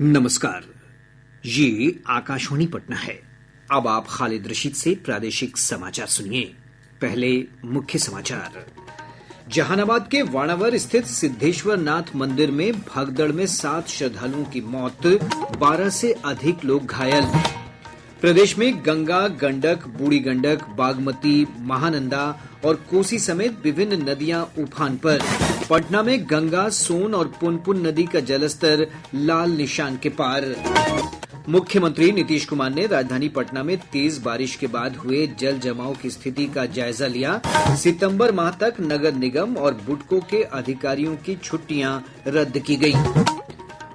नमस्कार, ये आकाशवाणी पटना है। अब आप खालिद रशीद से प्रादेशिक समाचार सुनिए। पहले मुख्य समाचार। जहानाबाद के वाणावर स्थित सिद्धेश्वर नाथ मंदिर में भगदड़ में 7 श्रद्धालुओं की मौत, 12 से अधिक लोग घायल। प्रदेश में गंगा, गंडक, बूढ़ी गंडक, बागमती, महानंदा और कोसी समेत विभिन्न नदियां उफान पर। पटना में गंगा, सोन और पुनपुन नदी का जलस्तर लाल निशान के पार। मुख्यमंत्री नीतीश कुमार ने राजधानी पटना में तेज बारिश के बाद हुए जल जमाव की स्थिति का जायजा लिया। सितंबर माह तक नगर निगम और बुडको के अधिकारियों की छुट्टियां रद्द की गई।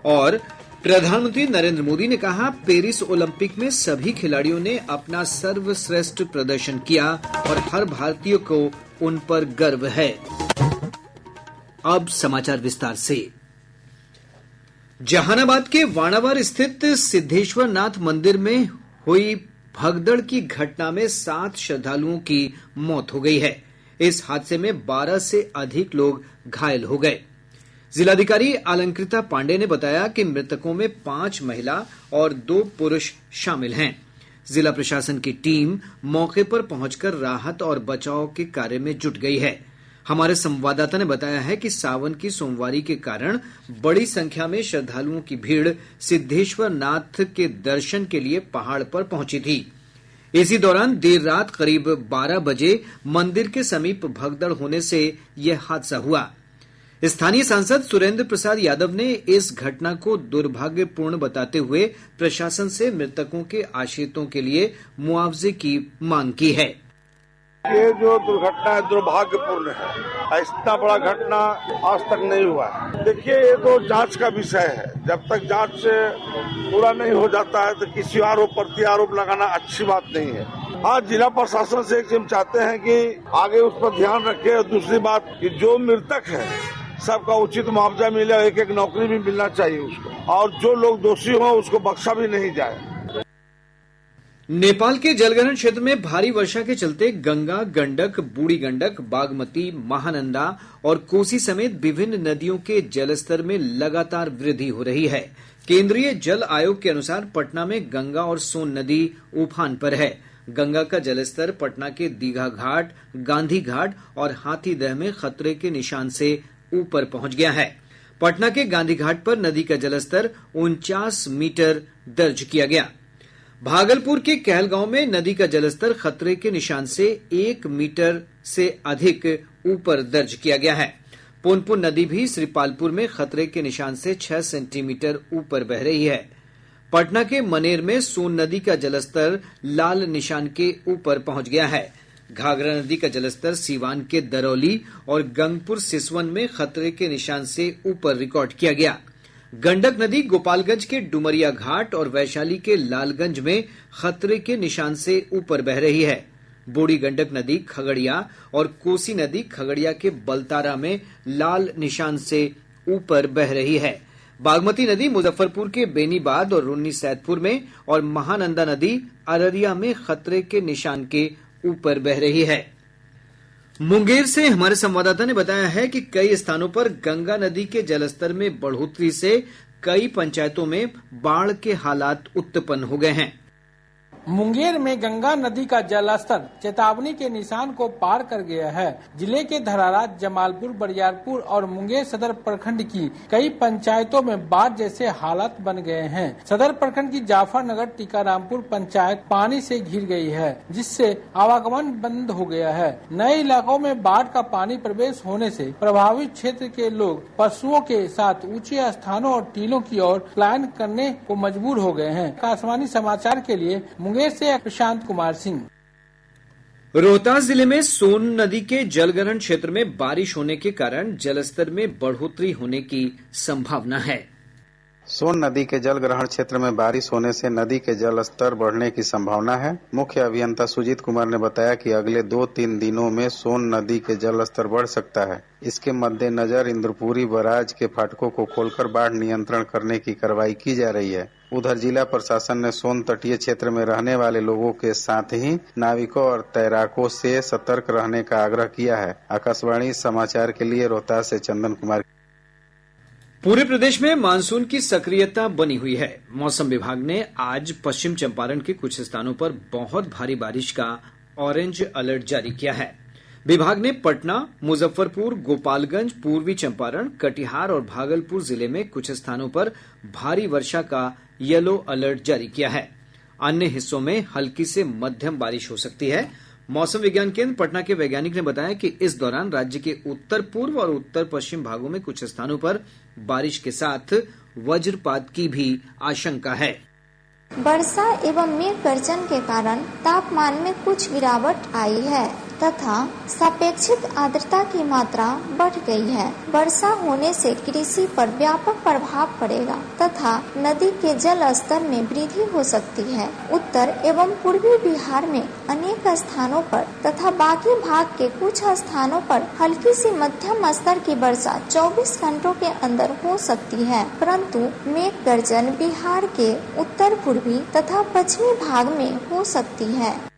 और प्रधानमंत्री नरेंद्र मोदी ने कहा, पेरिस ओलंपिक में सभी खिलाड़ियों ने अपना सर्वश्रेष्ठ प्रदर्शन किया और हर भारतीय को उन पर गर्व है। अब समाचार विस्तार से। जहानाबाद के वाणावर स्थित सिद्धेश्वर नाथ मंदिर में हुई भगदड़ की घटना में 7 श्रद्धालुओं की मौत हो गई है। इस हादसे में 12 से अधिक लोग घायल हो गए। जिलाधिकारी अलंकृता पांडे ने बताया कि मृतकों में 5 महिला और 2 पुरुष शामिल हैं। जिला प्रशासन की टीम मौके पर पहुंचकर राहत और बचाव के कार्य में जुट गई है। हमारे संवाददाता ने बताया है कि सावन की सोमवारी के कारण बड़ी संख्या में श्रद्धालुओं की भीड़ सिद्धेश्वर नाथ के दर्शन के लिए पहाड़ पर पहुंची थी। इसी दौरान देर रात करीब 12 बजे मंदिर के समीप भगदड़ होने से यह हादसा हुआ। स्थानीय सांसद सुरेंद्र प्रसाद यादव ने इस घटना को दुर्भाग्यपूर्ण बताते हुए प्रशासन से मृतकों के आश्रितों के लिए मुआवजे की मांग की है। ये जो दुर्घटना है दुर्भाग्यपूर्ण है। इतना बड़ा घटना आज तक नहीं हुआ है। देखिए, ये तो जांच का विषय है। जब तक जांच से पूरा नहीं हो जाता है तो किसी आरोप प्रति आरोप लगाना अच्छी बात नहीं है। आज जिला प्रशासन से एक चीज चाहते हैं कि आगे उस पर ध्यान रखे। और दूसरी बात कि जो मृतक है सबका उचित मुआवजा मिले, एक नौकरी भी मिलना चाहिए उसको, और जो लोग दोषी हों उसको बख्शा भी नहीं जाए। नेपाल के जलग्रहण क्षेत्र में भारी वर्षा के चलते गंगा, गंडक, बूढ़ी गंडक, बागमती, महानंदा और कोसी समेत विभिन्न नदियों के जलस्तर में लगातार वृद्धि हो रही है। केंद्रीय जल आयोग के अनुसार पटना में गंगा और सोन नदी उफान पर है। गंगा का जलस्तर पटना के दीघा घाट, गांधी घाट और हाथीदह में खतरे के निशान से ऊपर पहुंच गया है। पटना के गांधी घाट पर नदी का जलस्तर 49 मीटर दर्ज किया गया। भागलपुर के कहलगांव में नदी का जलस्तर खतरे के निशान से 1 मीटर से अधिक ऊपर दर्ज किया गया है। पुनपुन नदी भी श्रीपालपुर में खतरे के निशान से 6 सेंटीमीटर ऊपर बह रही है। पटना के मनेर में सोन नदी का जलस्तर लाल निशान के ऊपर पहुंच गया है। घाघरा नदी का जलस्तर सीवान के दरौली और गंगपुर सिसवन में खतरे के निशान से ऊपर रिकॉर्ड किया गया। गंडक नदी गोपालगंज के डुमरिया घाट और वैशाली के लालगंज में खतरे के निशान से ऊपर बह रही है। बूढ़ी गंडक नदी खगड़िया और कोसी नदी खगड़िया के बलतारा में लाल निशान से ऊपर बह रही है। बागमती नदी मुजफ्फरपुर के बेनीबाद और रून्नी सैदपुर में और महानंदा नदी अररिया में खतरे के निशान के ऊपर बह रही है। मुंगेर से हमारे संवाददाता ने बताया है कि कई स्थानों पर गंगा नदी के जलस्तर में बढ़ोतरी से कई पंचायतों में बाढ़ के हालात उत्पन्न हो गए हैं। मुंगेर में गंगा नदी का जलस्तर चेतावनी के निशान को पार कर गया है। जिले के धरारा, जमालपुर, बरियारपुर और मुंगेर सदर प्रखंड की कई पंचायतों में बाढ़ जैसे हालात बन गए हैं। सदर प्रखंड की जाफरनगर टीकारामपुर पंचायत पानी से घिर गई है, जिससे आवागमन बंद हो गया है। नए इलाकों में बाढ़ का पानी प्रवेश होने से प्रभावित क्षेत्र के लोग पशुओं के साथ ऊंचे स्थानों और टीलों की ओर पलायन करने को मजबूर हो गए हैं। आकाशवाणी समाचार के लिए मुंगेर से प्रशांत कुमार सिंह। रोहतास जिले में सोन नदी के जलग्रहण क्षेत्र में बारिश होने के कारण जलस्तर में बढ़ोतरी होने की संभावना है। सोन नदी के जल ग्रहण क्षेत्र में बारिश होने से नदी के जल स्तर बढ़ने की संभावना है। मुख्य अभियंता सुजीत कुमार ने बताया कि अगले 2-3 दिनों में सोन नदी के जल स्तर बढ़ सकता है। इसके मद्देनजर इंद्रपुरी बराज के फाटकों को खोलकर बाढ़ नियंत्रण करने की कार्रवाई की जा रही है। उधर जिला प्रशासन ने सोन तटीय क्षेत्र में रहने वाले लोगों के साथ ही नाविकों और तैराकों से सतर्क रहने का आग्रह किया है। आकाशवाणी समाचार के लिए रोहतास से चंदन कुमार। पूरे प्रदेश में मानसून की सक्रियता बनी हुई है। मौसम विभाग ने आज पश्चिम चंपारण के कुछ स्थानों पर बहुत भारी बारिश का ऑरेंज अलर्ट जारी किया है। विभाग ने पटना, मुजफ्फरपुर, गोपालगंज, पूर्वी चंपारण, कटिहार और भागलपुर जिले में कुछ स्थानों पर भारी वर्षा का येलो अलर्ट जारी किया है। अन्य हिस्सों में हल्की से मध्यम बारिश हो सकती है। मौसम विज्ञान केंद्र पटना के वैज्ञानिक ने बताया कि इस दौरान राज्य के उत्तर पूर्व और उत्तर पश्चिम भागों में कुछ स्थानों पर बारिश के साथ वज्रपात की भी आशंका है। वर्षा एवं मेघ गर्जन के कारण तापमान में कुछ गिरावट आई है तथा सापेक्षिक आर्द्रता की मात्रा बढ़ गई है। वर्षा होने से कृषि पर व्यापक प्रभाव पड़ेगा तथा नदी के जल स्तर में वृद्धि हो सकती है। उत्तर एवं पूर्वी बिहार में अनेक स्थानों पर तथा बाकी भाग के कुछ स्थानों पर हल्की से मध्यम स्तर की वर्षा 24 घंटों के अंदर हो सकती है, परंतु मेघ गर्जन बिहार के उत्तर पूर्वी तथा पश्चिमी भाग में हो सकती है।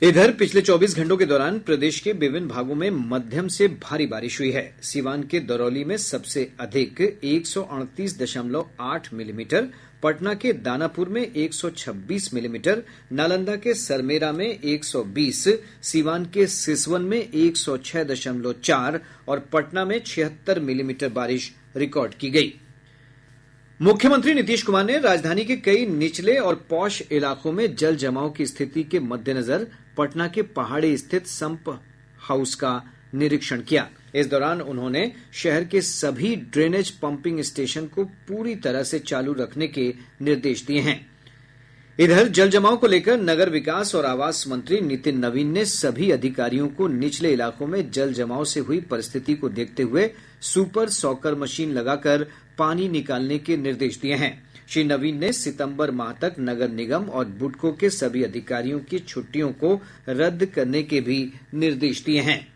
इधर पिछले 24 घंटों के दौरान प्रदेश के विभिन्न भागों में मध्यम से भारी बारिश हुई है। सीवान के दरौली में सबसे अधिक 138.8 मिलीमीटर, पटना के दानापुर में 126 मिलीमीटर, नालंदा के सरमेरा में 120, सीवान के सिसवन में 106.4 और पटना में 76 मिलीमीटर बारिश रिकॉर्ड की गई। मुख्यमंत्री नीतीश कुमार ने राजधानी के कई निचले और पॉश इलाकों में जल जमाव की स्थिति के मद्देनजर पटना के पहाड़ी स्थित संप हाउस का निरीक्षण किया। इस दौरान उन्होंने शहर के सभी ड्रेनेज पंपिंग स्टेशन को पूरी तरह से चालू रखने के निर्देश दिए हैं। इधर जल जमाव को लेकर नगर विकास और आवास मंत्री नितिन नवीन ने सभी अधिकारियों को निचले इलाकों में जल जमाव से हुई परिस्थिति को देखते हुए सुपर सॉकर मशीन लगाकर पानी निकालने के निर्देश दिए हैं। श्री नवीन ने सितंबर माह तक नगर निगम और बुडको के सभी अधिकारियों की छुट्टियों को रद्द करने के भी निर्देश दिए हैं।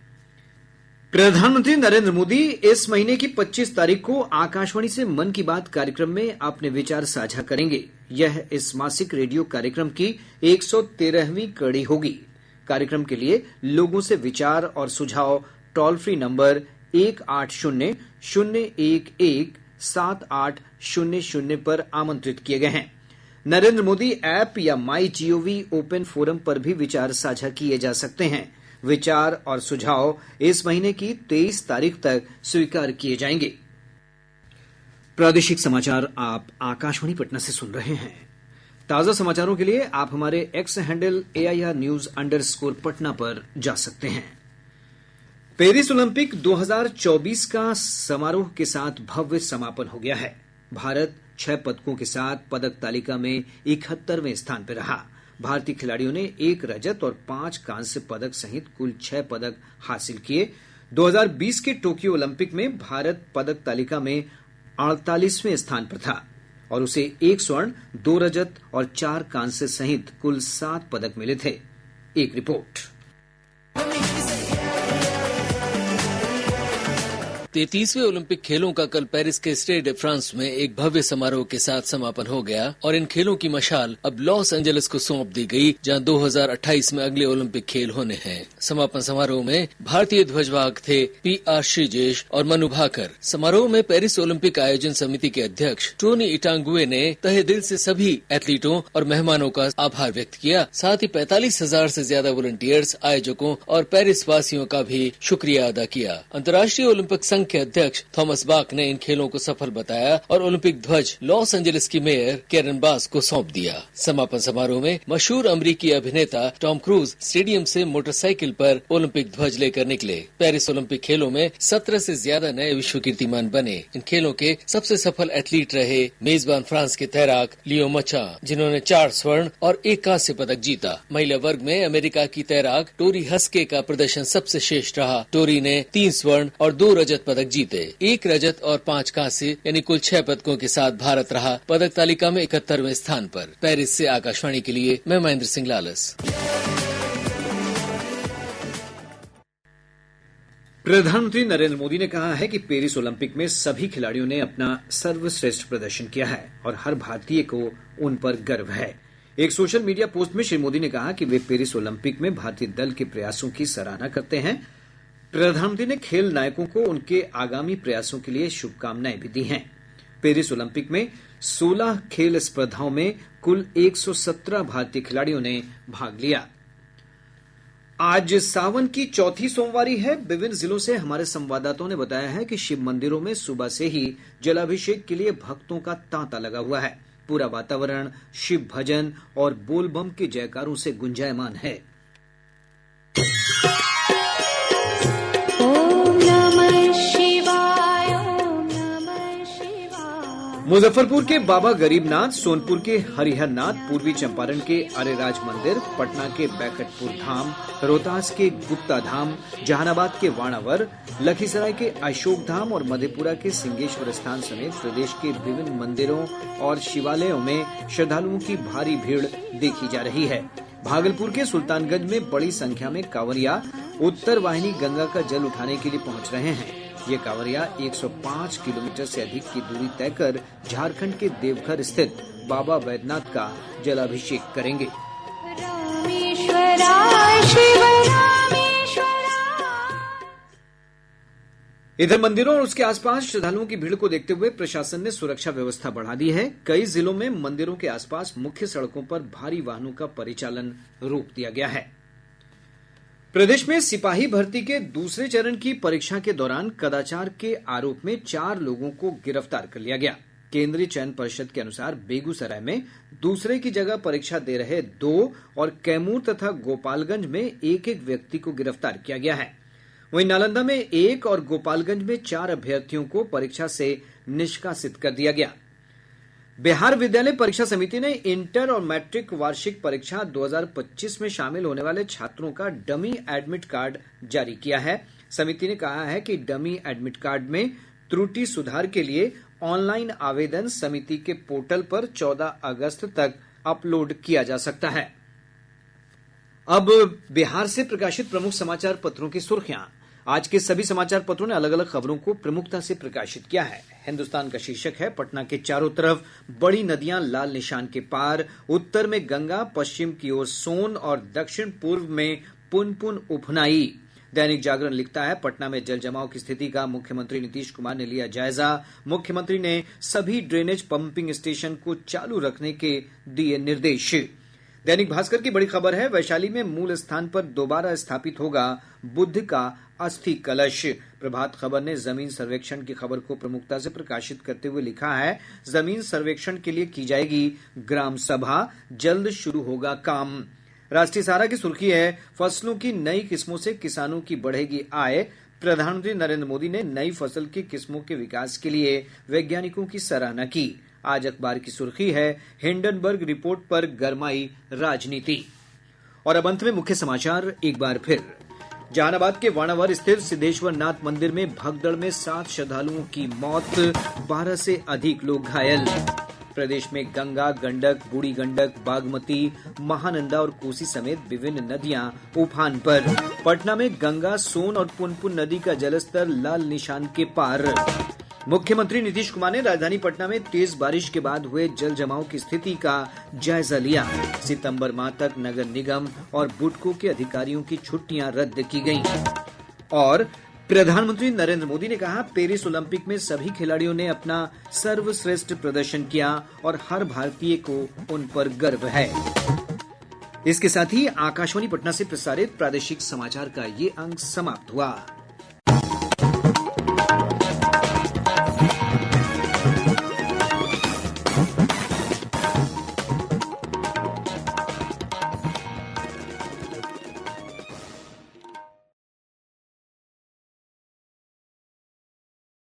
प्रधानमंत्री नरेंद्र मोदी इस महीने की 25 तारीख को आकाशवाणी से मन की बात कार्यक्रम में अपने विचार साझा करेंगे। यह इस मासिक रेडियो कार्यक्रम की 113वीं कड़ी होगी। कार्यक्रम के लिए लोगों से विचार और सुझाव टोल फ्री नंबर 180-011-7800 पर आमंत्रित किए गए हैं। नरेंद्र मोदी ऐप या माई जीओवी ओपन फोरम पर भी विचार साझा किए जा सकते हैं। विचार और सुझाव इस महीने की 23 तारीख तक स्वीकार किए जाएंगे। प्रादेशिक समाचार आप आकाशवाणी पटना से सुन रहे हैं। ताजा समाचारों के लिए आप हमारे एक्स हैंडल AIR_News_ पटना पर जा सकते हैं। पेरिस ओलंपिक 2024 का समारोह के साथ भव्य समापन हो गया है। भारत 6 पदकों के साथ पदक तालिका में 71वें स्थान पर रहा। भारतीय खिलाड़ियों ने 1 रजत और 5 कांस्य पदक सहित कुल 6 पदक हासिल किए। 2020 के टोक्यो ओलंपिक में भारत पदक तालिका में 48वें स्थान पर था और उसे 1 स्वर्ण, 2 रजत और 4 कांस्य सहित कुल 7 पदक मिले थे। एक रिपोर्ट। 33वें ओलंपिक खेलों का कल पेरिस के स्टेड डे फ्रांस में एक भव्य समारोह के साथ समापन हो गया और इन खेलों की मशाल अब लॉस एंजलिस को सौंप दी गई, जहां 2028 में अगले ओलंपिक खेल होने हैं। समापन समारोह में भारतीय ध्वजवाहक थे PR श्रीजेश और मनु भाकर। समारोह में पेरिस ओलंपिक आयोजन समिति के अध्यक्ष टोनी इटांगुए ने तहे दिल से सभी एथलीटों और मेहमानों का आभार व्यक्त किया। साथ ही 45,000 से ज्यादा वॉलंटियर्स, आयोजकों और पेरिस वासियों का भी शुक्रिया अदा किया। अंतर्राष्ट्रीय ओलंपिक संघ के अध्यक्ष थॉमस बाक ने इन खेलों को सफल बताया और ओलंपिक ध्वज लॉस एंजलिस की मेयर कैरन बास को सौंप दिया। समापन समारोह में मशहूर अमेरिकी अभिनेता टॉम क्रूज स्टेडियम से मोटरसाइकिल पर ओलंपिक ध्वज लेकर निकले। पेरिस ओलंपिक खेलों में 17 से ज्यादा नए विश्व कीर्तिमान बने। इन खेलों के सबसे सफल एथलीट रहे मेजबान फ्रांस के तैराक लियो मचा, जिन्होंने 4 स्वर्ण और 1 कांस्य पदक जीता। महिला वर्ग में अमेरिका की तैराक टोरी हस्के का प्रदर्शन सबसे श्रेष्ठ रहा। टोरी ने 3 स्वर्ण और 2 रजत पदक जीते। 1 रजत और 5 कांस्य यानी कुल 6 पदकों के साथ भारत रहा पदक तालिका में 71वें स्थान पर। पेरिस से आकाशवाणी के लिए मैं महेंद्र सिंह लालस। प्रधानमंत्री नरेंद्र मोदी ने कहा है कि पेरिस ओलंपिक में सभी खिलाड़ियों ने अपना सर्वश्रेष्ठ प्रदर्शन किया है और हर भारतीय को उन पर गर्व है। एक सोशल मीडिया पोस्ट में श्री मोदी ने कहा कि वे पेरिस ओलंपिक में भारतीय दल के प्रयासों की सराहना करते हैं प्रधानमंत्री ने खेल नायकों को उनके आगामी प्रयासों के लिए शुभकामनाएं भी दी हैं। पेरिस ओलंपिक में 16 खेल स्पर्धाओं में कुल 117 भारतीय खिलाड़ियों ने भाग लिया। आज सावन की चौथी सोमवारी है। विभिन्न जिलों से हमारे संवाददाताओं ने बताया है कि शिव मंदिरों में सुबह से ही जलाभिषेक के लिए भक्तों का तांता लगा हुआ है। पूरा वातावरण शिव भजन और बोलबम के जयकारों से गुंजायमान है। मुजफ्फरपुर के बाबा गरीबनाथ, सोनपुर के हरिहरनाथ, पूर्वी चंपारण के अरेराज मंदिर, पटना के बैकटपुर धाम, रोहतास के गुप्ता धाम, जहानाबाद के वाणावर, लखीसराय के अशोक धाम और मधेपुरा के सिंहेश्वर स्थान समेत प्रदेश के विभिन्न मंदिरों और शिवालयों में श्रद्धालुओं की भारी भीड़ देखी जा रही है। भागलपुर के सुल्तानगंज में बड़ी संख्या में कांवरिया उत्तर वाहिनी गंगा का जल उठाने के लिए पहुंच रहे हैं। ये कांवरिया 105 किलोमीटर से अधिक की दूरी तय कर झारखंड के देवघर स्थित बाबा वैद्यनाथ का जलाभिषेक करेंगे। इधर मंदिरों और उसके आसपास श्रद्धालुओं की भीड़ को देखते हुए प्रशासन ने सुरक्षा व्यवस्था बढ़ा दी है। कई जिलों में मंदिरों के आसपास मुख्य सड़कों पर भारी वाहनों का परिचालन रोक दिया गया है। प्रदेश में सिपाही भर्ती के दूसरे चरण की परीक्षा के दौरान कदाचार के आरोप में 4 लोगों को गिरफ्तार कर लिया गया। केंद्रीय चयन परिषद के अनुसार बेगूसराय में दूसरे की जगह परीक्षा दे रहे 2 और कैमूर तथा गोपालगंज में एक व्यक्ति को गिरफ्तार किया गया है। वहीं नालंदा में 1 और गोपालगंज में 4 अभ्यर्थियों को परीक्षा से निष्कासित कर दिया गया। बिहार विद्यालय परीक्षा समिति ने इंटर और मैट्रिक वार्षिक परीक्षा 2025 में शामिल होने वाले छात्रों का डमी एडमिट कार्ड जारी किया है। समिति ने कहा है कि डमी एडमिट कार्ड में त्रुटि सुधार के लिए ऑनलाइन आवेदन समिति के पोर्टल पर 14 अगस्त तक अपलोड किया जा सकता है। अब बिहार से प्रकाशित प्रमुख समाचार पत्रों की सुर्खियां। आज के सभी समाचार पत्रों ने अलग अलग खबरों को प्रमुखता से प्रकाशित किया है। हिन्दुस्तान का शीर्षक है, पटना के चारों तरफ बड़ी नदियां लाल निशान के पार, उत्तर में गंगा, पश्चिम की ओर सोन और दक्षिण पूर्व में पुनपुन उफनाई। दैनिक जागरण लिखता है, पटना में जल जमाव की स्थिति का मुख्यमंत्री नीतीश कुमार ने लिया जायजा। मुख्यमंत्री ने सभी ड्रेनेज पंपिंग स्टेशन को चालू रखने के दिए निर्देश। दैनिक भास्कर की बड़ी खबर है, वैशाली में मूल स्थान पर दोबारा स्थापित होगा बुद्ध का अस्थि कलश। प्रभात खबर ने जमीन सर्वेक्षण की खबर को प्रमुखता से प्रकाशित करते हुए लिखा है, जमीन सर्वेक्षण के लिए की जाएगी ग्राम सभा, जल्द शुरू होगा काम। राष्ट्रीय सहारा की सुर्खी है, फसलों की नई किस्मों से किसानों की बढ़ेगी आय। प्रधानमंत्री नरेंद्र मोदी ने नई फसल की किस्मों के विकास के लिए वैज्ञानिकों की सराहना की। आज अखबार की सुर्खी है, हिंडनबर्ग रिपोर्ट पर गरमाई राजनीति। और अब अंत में मुख्य समाचार एक बार फिर। जहानाबाद के वाणावर स्थित सिद्धेश्वर नाथ मंदिर में भगदड़ में 7 श्रद्धालुओं की मौत, 12 से अधिक लोग घायल। प्रदेश में गंगा, गंडक, बूढ़ी गंडक, बागमती, महानंदा और कोसी समेत विभिन्न नदियां उफान पर। पटना में गंगा, सोन और पुनपुन नदी का जलस्तर लाल निशान के पार। मुख्यमंत्री नीतीश कुमार ने राजधानी पटना में तेज बारिश के बाद हुए जल जमाव की स्थिति का जायजा लिया। सितंबर माह तक नगर निगम और बुडको के अधिकारियों की छुट्टियां रद्द की गईं। और प्रधानमंत्री नरेंद्र मोदी ने कहा, पेरिस ओलंपिक में सभी खिलाड़ियों ने अपना सर्वश्रेष्ठ प्रदर्शन किया और हर भारतीय को उन पर गर्व है। इसके साथ ही आकाशवाणी पटना से प्रसारित प्रादेशिक समाचार का ये अंक समाप्त हुआ।